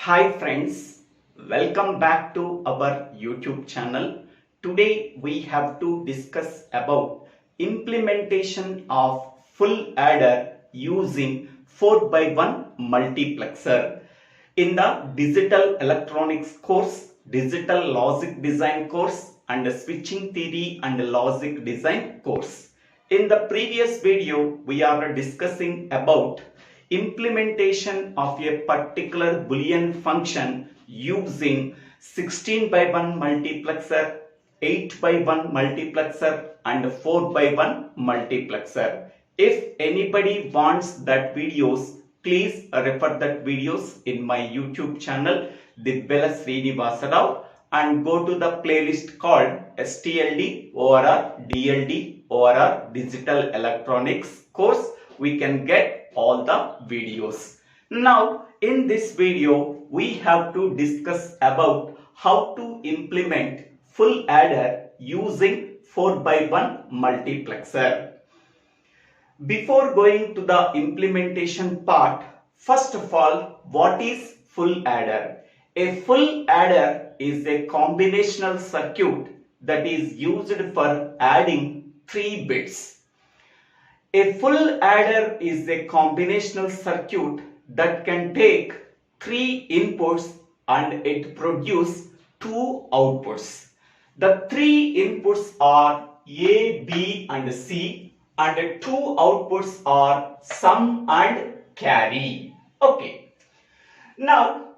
Hi friends, welcome back to our YouTube channel. Today we have to discuss about implementation of full adder using 4x1 multiplexer. In the digital electronics course, digital logic design course and switching theory and logic design course. In the previous video, we are discussing about implementation of a particular Boolean function using 16x1 multiplexer, 8x1 multiplexer and 4x1 multiplexer. If anybody wants that videos, please refer that videos in my YouTube channel Divvela Srinivasa and go to the playlist called STLD or DLD or Digital Electronics course. We can get all the videos. Now in this video we have to discuss about how to implement full adder using 4x1 multiplexer. Before going to the implementation part, first of all, what is full adder? A full adder is a combinational circuit that is used for adding 3 bits. A full adder is a combinational circuit that can take 3 inputs and it produces 2 outputs. The 3 inputs are A, B and C and 2 outputs are sum and carry. Okay. Now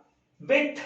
with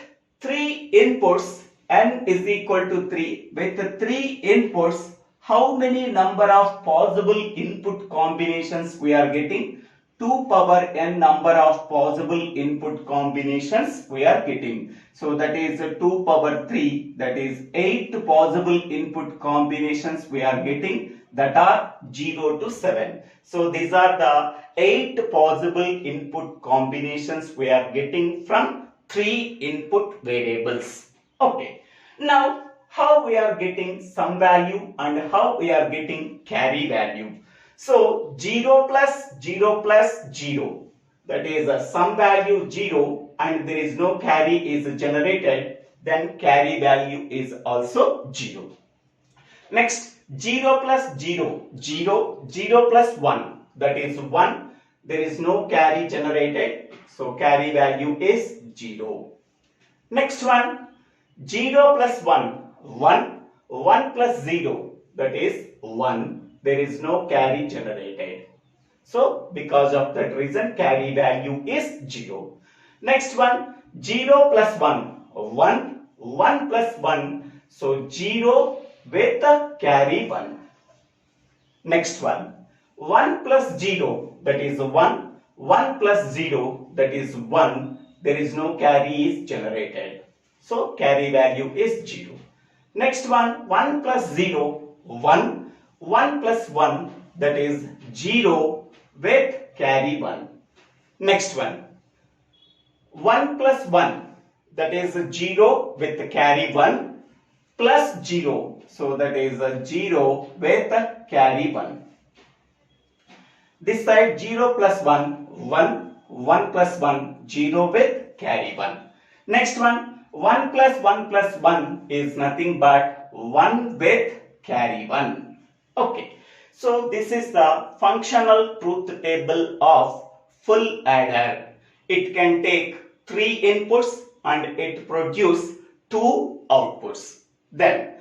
3 inputs, n is equal to 3. With 3 inputs, how many number of possible input combinations we are getting? 2 power n number of possible input combinations we are getting. So that is 2 power 3, that is 8 possible input combinations we are getting, that are 0 to 7. So these are the 8 possible input combinations we are getting from 3 input variables. Okay. Now how we are getting sum value and how we are getting carry value. So 0 plus 0 plus 0, that is a sum value 0 and there is no carry is generated, then carry value is also 0. Next 0 plus 0, 0, 0 plus 1, that is 1, there is no carry generated, so carry value is 0. Next one, 0 plus 1, 1, 1 plus 0, that is 1, there is no carry generated. So because of that reason carry value is 0. Next one, 0 plus 1, 1, 1 plus 1, so 0 with carry 1. Next one, 1 plus 0, that is 1, 1 plus 0, that is 1, there is no carry is generated. So carry value is 0. Next one, 1 plus 0, 1, 1 plus 1, that is 0 with carry 1. Next one, 1 plus 1, that is 0 with carry 1 plus 0, so that is 0 with carry 1. This side 0 plus 1, 1, 1 plus 1, 0 with carry 1. Next one, 1 plus 1 plus 1 is nothing but 1 with carry 1. Okay, so this is the functional truth table of full adder. It can take 3 inputs and it produces 2 outputs. Then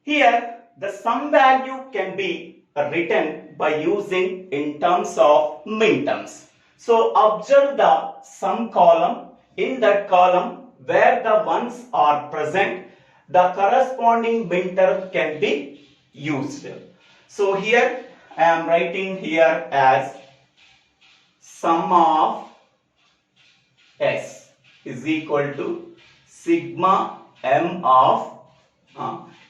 here the sum value can be written by using in terms of minterms. So observe the sum column. In that column where the ones are present, the corresponding minterm can be used. So here I am writing here as sum of S is equal to sigma m of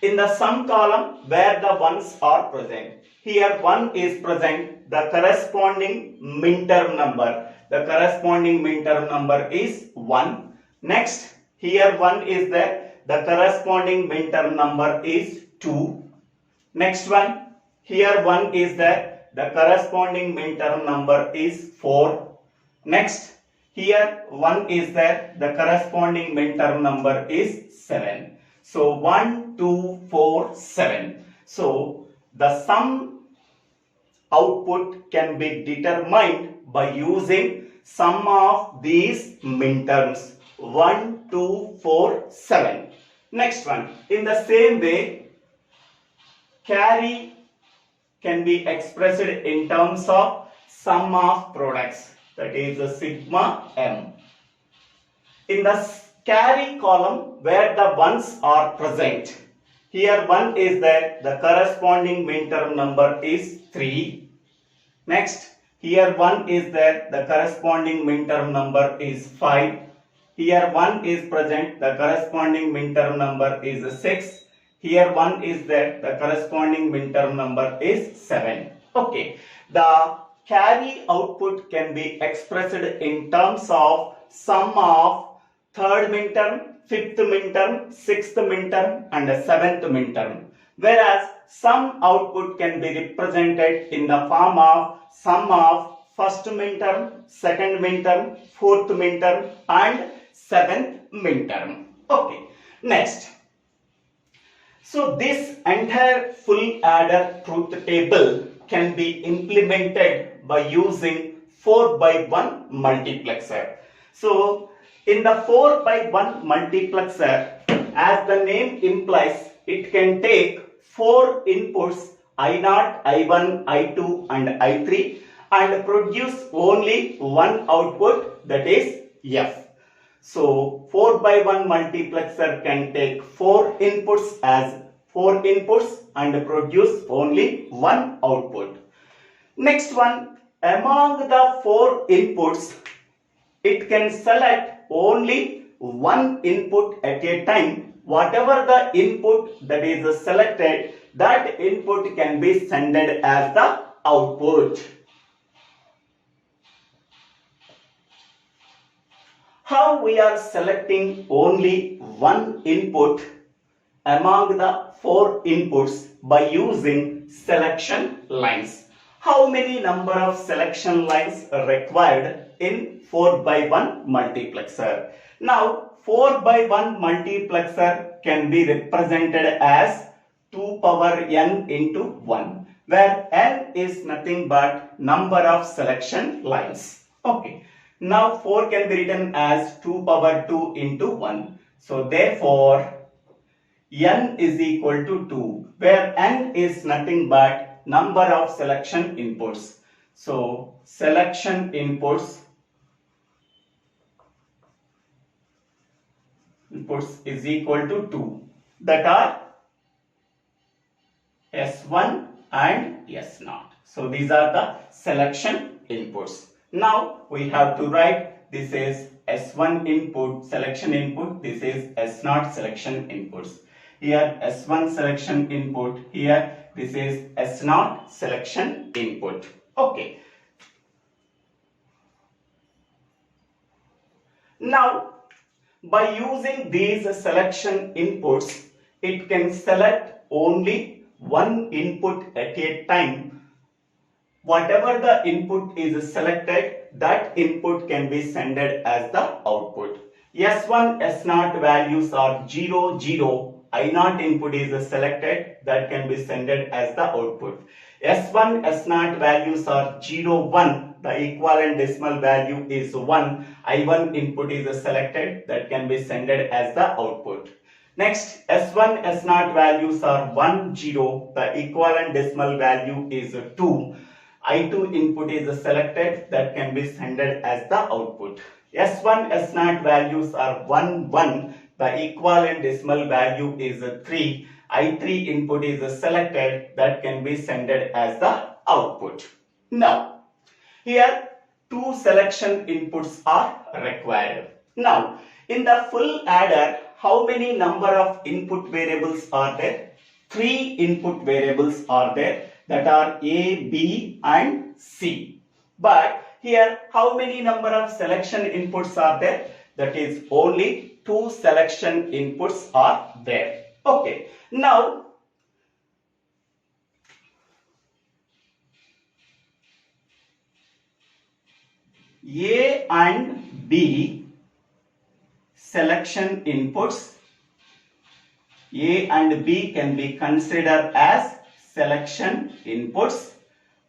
in the sum column where the ones are present. Here 1 is present, the corresponding minterm number. The corresponding minterm number is 1. Next, here 1 is there, the corresponding minterm number is 2. Next one, here 1 is there, the corresponding minterm number is 4. Next, Here 1 is there, the corresponding minterm number is 7. So 1, 2, 4, 7. So the sum output can be determined by using sum of these minterms 1, 2, 4, 7. Next one, in the same way, carry can be expressed in terms of sum of products, that is the sigma m. In the carry column where the ones are present, here 1 is there, the corresponding minterm number is 3. Next, here 1 is there, the corresponding minterm number is 5. Here 1 is present, the corresponding minterm number is 6. Here 1 is there, the corresponding minterm number is 7. Okay, the carry output can be expressed in terms of sum of third minterm, fifth minterm, sixth minterm and seventh minterm. Whereas sum output can be represented in the form of sum of first minterm, second minterm, fourth minterm and seventh minterm. Okay, next. So this entire full adder truth table can be implemented by using 4x1 multiplexer. So in the 4x1 multiplexer, as the name implies, it can take 4 inputs I0, I1, I2 and I3 and produce only one output, that is F. So 4x1 multiplexer can take 4 inputs as 4 inputs and produce only one output. Next one, among the 4 inputs, it can select only one input at a time. Whatever the input that is selected, that input can be sent as the output. How we are selecting only one input among the 4 inputs? By using selection lines. How many number of selection lines are required in 4x1 multiplexer? Now 4x1 multiplexer can be represented as 2 power n into 1, where n is nothing but number of selection lines. Okay. Now 4 can be written as 2 power 2 into 1. So therefore n is equal to 2, where n is nothing but number of selection inputs. So selection inputs is equal to 2, that are S1 and S0. So these are the selection inputs. Now we have to write, this is S1 input, selection input, this is S0 selection inputs. Here S1 selection input, here this is S0 selection input. Okay. Now by using these selection inputs, it can select only one input at a time. Whatever the input is selected, that input can be sent as the output. S1, S0 values are 0, 0. I0 input is selected, that can be sent as the output. S1, S0 values are 0, 1. The equivalent decimal value is 1. I1 input is selected, that can be sent as the output. Next, S1, S0 values are 1, 0. The equivalent decimal value is 2. I2 input is selected, that can be sent as the output. S1, S0 values are 1, 1. The equivalent decimal value is 3. I3 input is selected, that can be sent as the output. Now, here 2 selection inputs are required. Now, in the full adder, how many number of input variables are there? 3 input variables are there, that are A, B and C. But here how many number of selection inputs are there? That is only 2 selection inputs are there. Okay. Now A and B selection inputs. A and B can be considered as selection inputs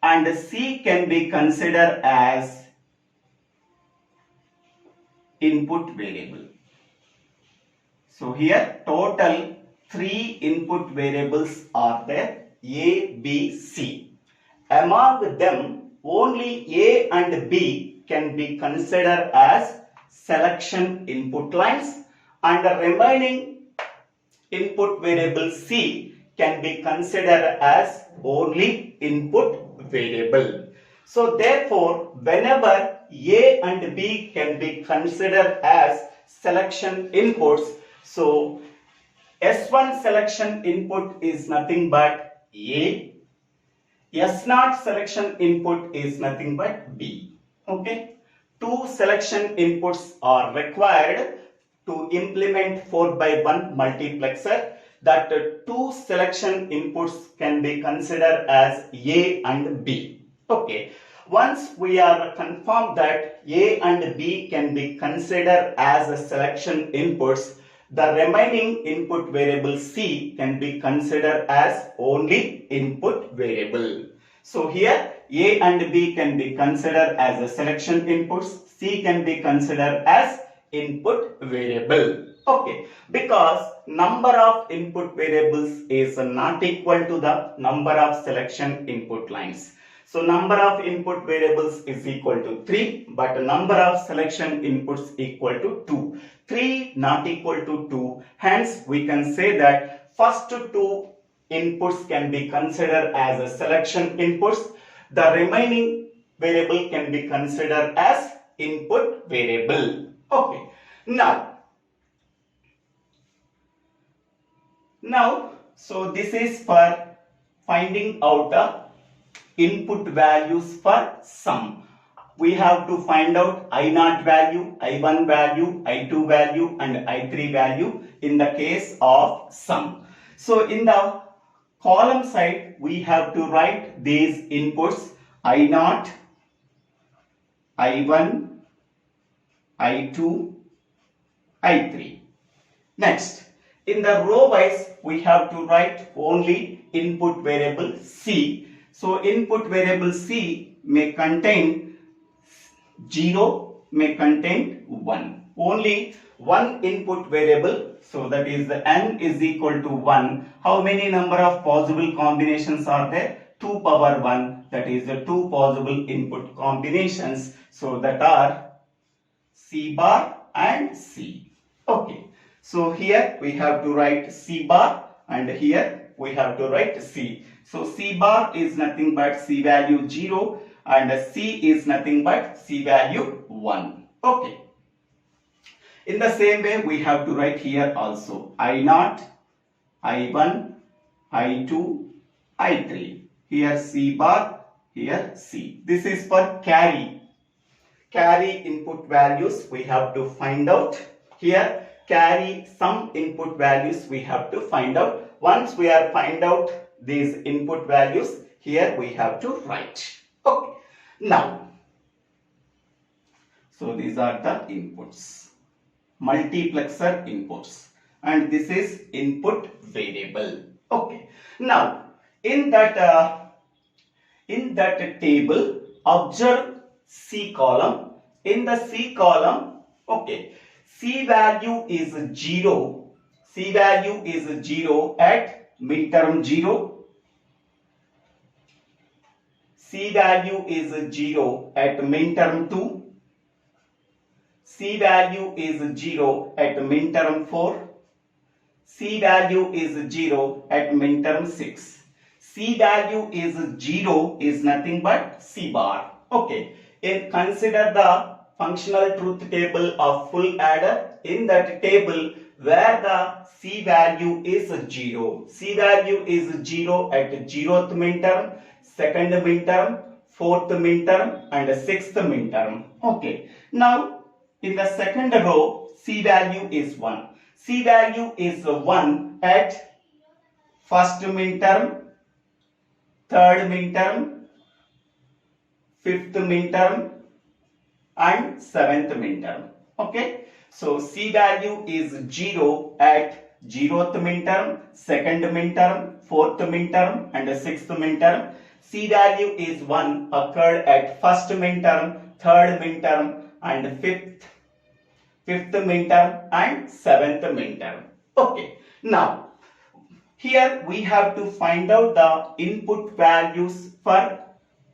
and C can be considered as input variable. So here total 3 input variables are there, A, B, C. Among them only A and B can be considered as selection input lines and the remaining input variable C can be considered as only input variable. So therefore, whenever A and B can be considered as selection inputs, so S1 selection input is nothing but A, S0 selection input is nothing but B. Okay, 2 selection inputs are required to implement 4x1 multiplexer. That 2 selection inputs can be considered as A and B. Okay, once we are confirmed that A and B can be considered as a selection inputs, the remaining input variable C can be considered as only input variable. So here A and B can be considered as a selection inputs, C can be considered as input variable. Okay, because number of input variables is not equal to the number of selection input lines. So number of input variables is equal to 3, but number of selection inputs equal to 2. 3 not equal to 2. Hence we can say that first 2 inputs can be considered as a selection inputs. The remaining variable can be considered as input variable. Okay. Now, so this is for finding out the input values for sum. We have to find out I0 value, I1 value, I2 value and I3 value in the case of sum. So in the column side, we have to write these inputs I0, I1, I2, I3. Next, in the row wise, we have to write only input variable C. So input variable C may contain 0, may contain 1. Only one input variable, so that is the n is equal to 1. How many number of possible combinations are there? 2 power 1, that is the 2 possible input combinations. So that are C bar and C. Okay, so here we have to write C bar and here we have to write C. So C bar is nothing but C value 0 and C is nothing but C value 1. Okay. In the same way we have to write here also I0, I1, I2, I3. Here C bar, here C. This is for carry. Carry input values we have to find out. Here carry some input values we have to find out. Once we are find out these input values, here we have to write. Okay. Now, so these are the inputs, multiplexer inputs, and this is input variable. Okay. Now, in that table, observe C column. In the C column, okay, C value is 0. C value is 0 at midterm 0. C value is 0 at midterm 2. C value is 0 at midterm 4. C value is 0 at midterm 6. C value is 0 is nothing but C bar. Okay. And consider the functional truth table of full adder. In that table where the C value is 0. C value is 0 at 0th midterm, 2nd midterm, 4th midterm and 6th midterm. Okay. Now in the second row C value is 1. C value is 1 at 1st midterm, 3rd midterm, 5th midterm, and 7th minterm. Okay, so C value is 0 at 0th minterm, 2nd minterm, 4th minterm and 6th minterm. C value is 1 occurred at 1st minterm, 3rd minterm and 5th minterm and 7th minterm. Okay, now here we have to find out the input values for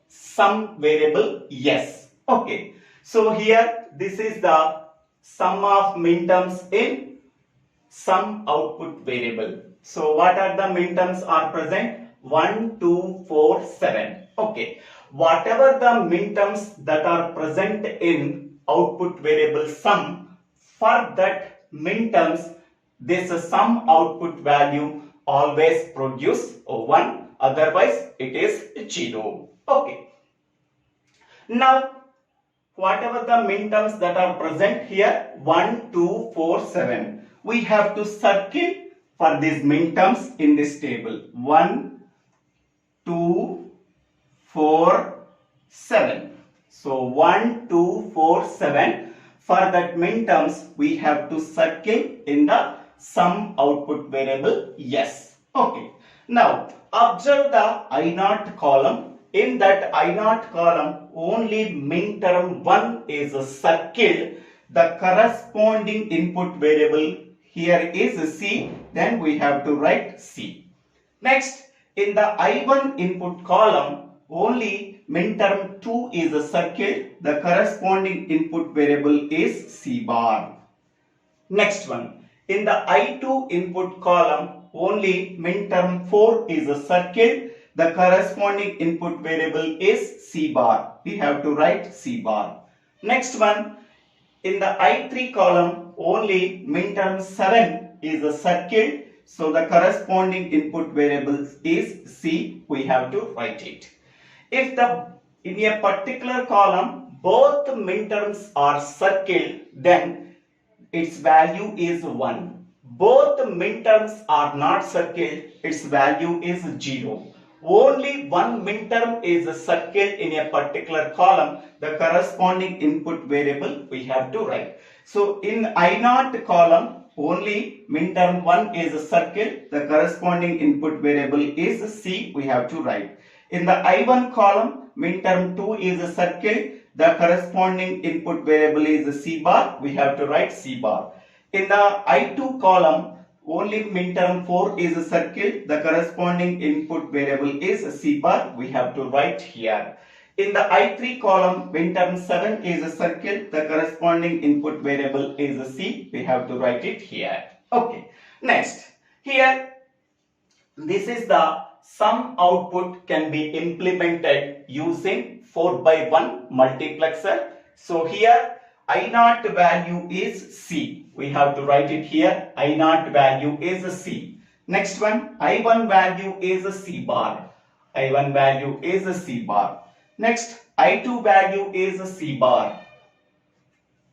some variable S. Okay, so here this is the sum of minterms in some output variable. So what are the minterms are present? 1, 2, 4, 7. Okay, whatever the minterms that are present in output variable sum, for that minterms this sum output value always produce 1, otherwise it is 0. Okay, now whatever the minterms that are present here, 1, 2, 4, 7, we have to circle for these minterms in this table. 1, 2, 4, 7. So 1, 2, 4, 7. For that minterms, we have to circle in the sum output variable S. Okay. Now observe the I0 column. In that I0 column, only minterm 1 is circled. The corresponding input variable here is C. Then we have to write C. Next, in the I1 input column, only minterm 2 is circled. The corresponding input variable is C bar. Next one, in the I2 input column, only minterm 4 is circled. The corresponding input variable is C bar. We have to write C bar. Next one, in the I3 column, only minterm 7 is circled. So the corresponding input variable is C. We have to write it. If in a particular column both minterms are circled, then its value is 1. Both minterms are not circled, its value is 0. Only one minterm is circled in a particular column, the corresponding input variable we have to write. So in I0 column, only minterm 1 is circled, the corresponding input variable is C, we have to write. In the I1 column, minterm 2 is circled, the corresponding input variable is C bar, we have to write C bar. In the I2 column, only minterm 4 is circled, the corresponding input variable is C bar, we have to write here. In the I3 column, minterm 7 is circled, the corresponding input variable is C, we have to write it here. Okay, next, here, this is the sum output can be implemented using 4x1 multiplexer. So here, I0 value is C. We have to write it here. I0 value is C. Next one, I1 value is C bar. I1 value is C bar. Next, I2 value is C bar.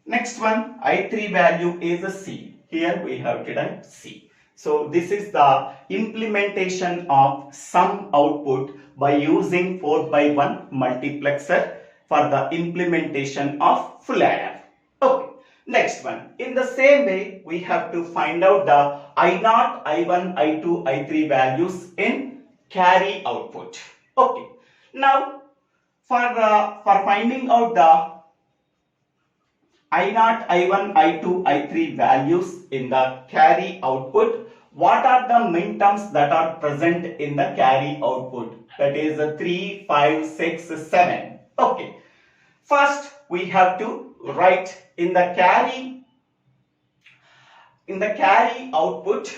Next one, I3 value is C. Here we have written C. So this is the implementation of sum output by using 4x1 multiplexer for the implementation of full adder. Okay. Next one, in the same way, we have to find out the I0, I1, I2, I3 values in carry output. Okay. Now, for finding out the I0, I1, I2, I3 values in the carry output, what are the minterms that are present in the carry output? That is 3, 5, 6, 7. Okay. First, we have to write in the carry output.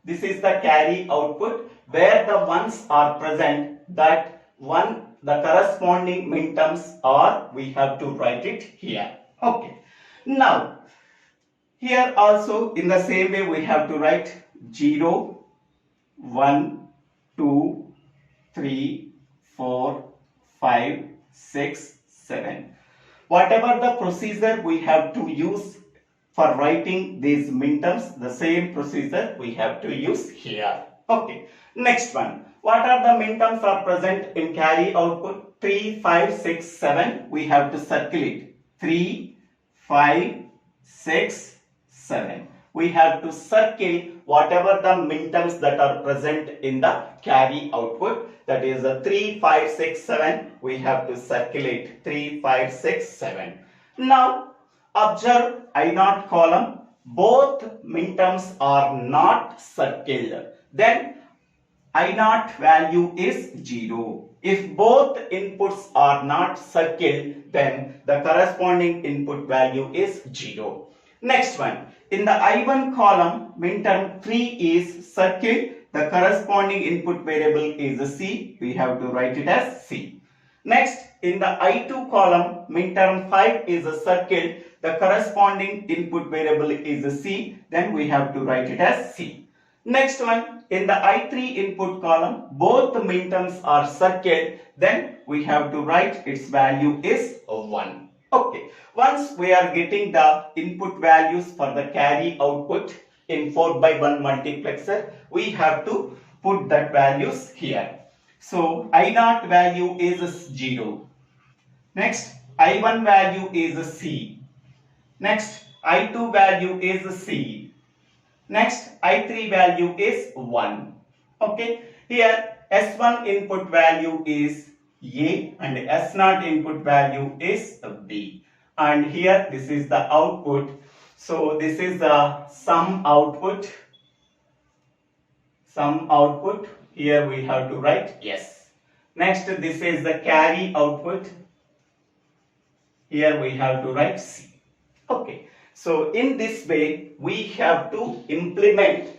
This is the carry output where the ones are present, that one the corresponding minterms are, we have to write it here. Okay. Now here also in the same way we have to write 0, 1, 2, 3, 4, 5, 6, 7. Whatever the procedure we have to use for writing these minterms, the same procedure we have to use here. Okay. Next one. What are the minterms are present in carry output? 3, 5, 6, 7. We have to circle it. 3, 5, 6, 7. We have to circle whatever the minterms that are present in the carry output. That is the 3, 5, 6, 7. We have to circulate 3, 5, 6, 7. Now observe I0 column. Both minterms are not circled. Then I0 value is 0. If both inputs are not circled, then the corresponding input value is 0. Next one, in the I1 column, minterm 3 is circled. The corresponding input variable is C. We have to write it as C. Next, in the I2 column, minterm 5 is circled. The corresponding input variable is C. Then we have to write it as C. Next one, in the I3 input column, both the minterms are circled. Then we have to write its value is 1. Okay. Once we are getting the input values for the carry output in 4x1 multiplexer, we have to put that values here. So I0 value is 0. Next, I1 value is C. Next, I2 value is C. Next, I3 value is 1. Okay. Here S1 input value is A and S0 input value is B. And here this is the output. So this is the sum output. Sum output. Here we have to write yes. Next, this is the carry output. Here we have to write C. Okay. So in this way we have to implement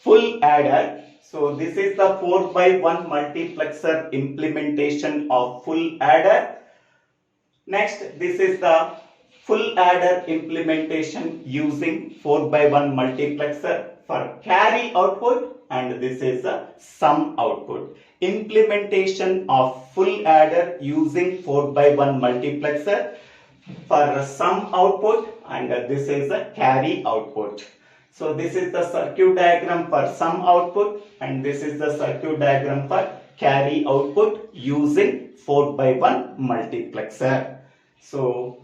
full adder. So this is the 4x1 multiplexer implementation of full adder. Next, this is the full adder implementation using 4x1 multiplexer for carry output, and this is the sum output. Implementation of full adder using 4x1 multiplexer for sum output, and this is the carry output. So this is the circuit diagram for sum output, and this is the circuit diagram for carry output using 4x1 multiplexer. So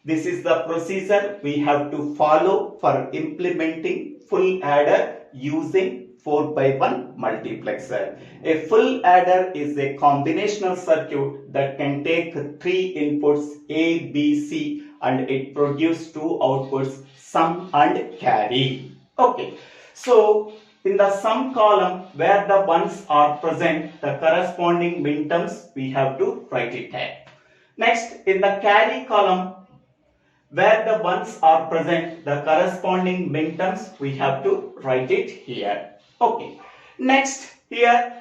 this is the procedure we have to follow for implementing full adder using 4x1 multiplexer. A full adder is a combinational circuit that can take 3 inputs A, B, C, and it produces 2 outputs, sum and carry. Okay. So in the sum column where the ones are present, the corresponding minterms we have to write it there. Next, in the carry column where the ones are present, the corresponding minterms we have to write it here. Okay. Next, here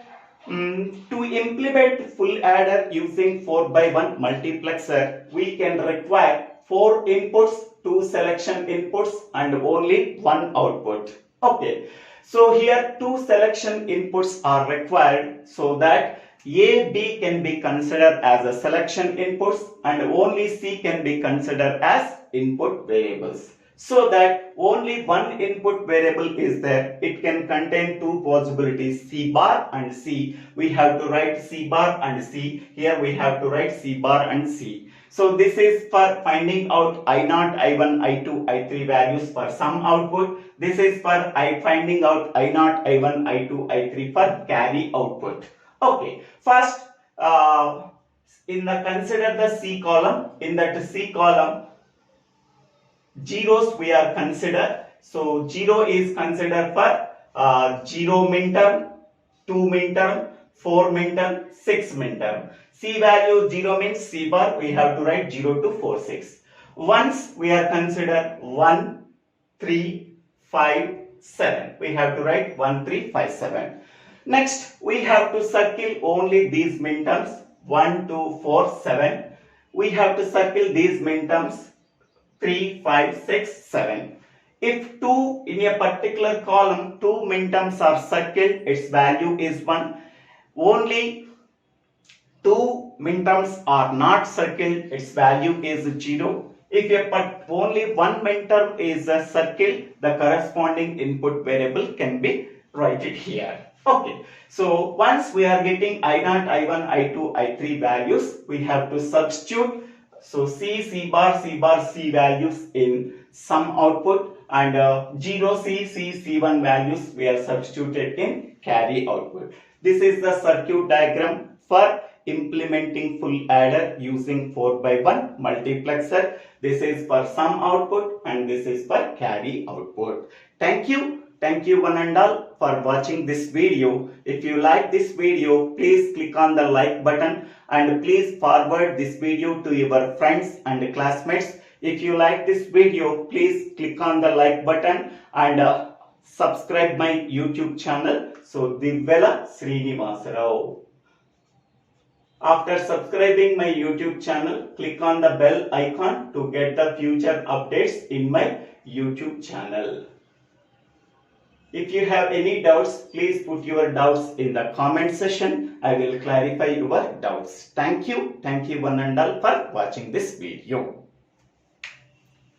to implement full adder using 4x1 multiplexer, we can require 4 inputs, 2 selection inputs, and only 1 output. Okay. So here 2 selection inputs are required so that A, B can be considered as a selection inputs and only C can be considered as input variables. So that only one input variable is there. It can contain 2 possibilities, C bar and C. We have to write C bar and C. Here we have to write C bar and C. So this is for finding out I0, I1, I2, I3 values for sum output. This is for finding out I0, I1, I2, I3 for carry output. Okay, first consider the C column. In that C column, zeros we are consider. So 0 is considered for 0 minterm, 2 minterm, 4 minterm, 6 minterm. C value 0 means C bar, we have to write 0 to 4, 6. Once we are consider 1, 3, 5, 7. We have to write 1, 3, 5, 7. Next, we have to circle only these minterms 1, 2, 4, 7. We have to circle these minterms 3, 5, 6, 7. If 2 in a particular column, 2 minterms are circled, its value is 1. Only 2 minterms are not circled, its value is 0. If only one minterm is circled, the corresponding input variable can be written here. Okay, so once we are getting I0, I1, I2, I3 values, we have to substitute So C bar, C values in sum output, and 0 C1 values we are substituted in carry output. This is the circuit diagram for implementing full adder using 4x1 multiplexer. This is for sum output and this is for carry output. Thank you one and all for watching this video. If you like this video, please click on the like button and please forward this video to your friends and classmates. If you like this video, please click on the like button and subscribe my YouTube channel. So Divvela Srinivasa. After subscribing my YouTube channel, click on the bell icon to get the future updates in my YouTube channel. If you have any doubts, please put your doubts in the comment section. I will clarify your doubts. Thank you one and all for watching this video.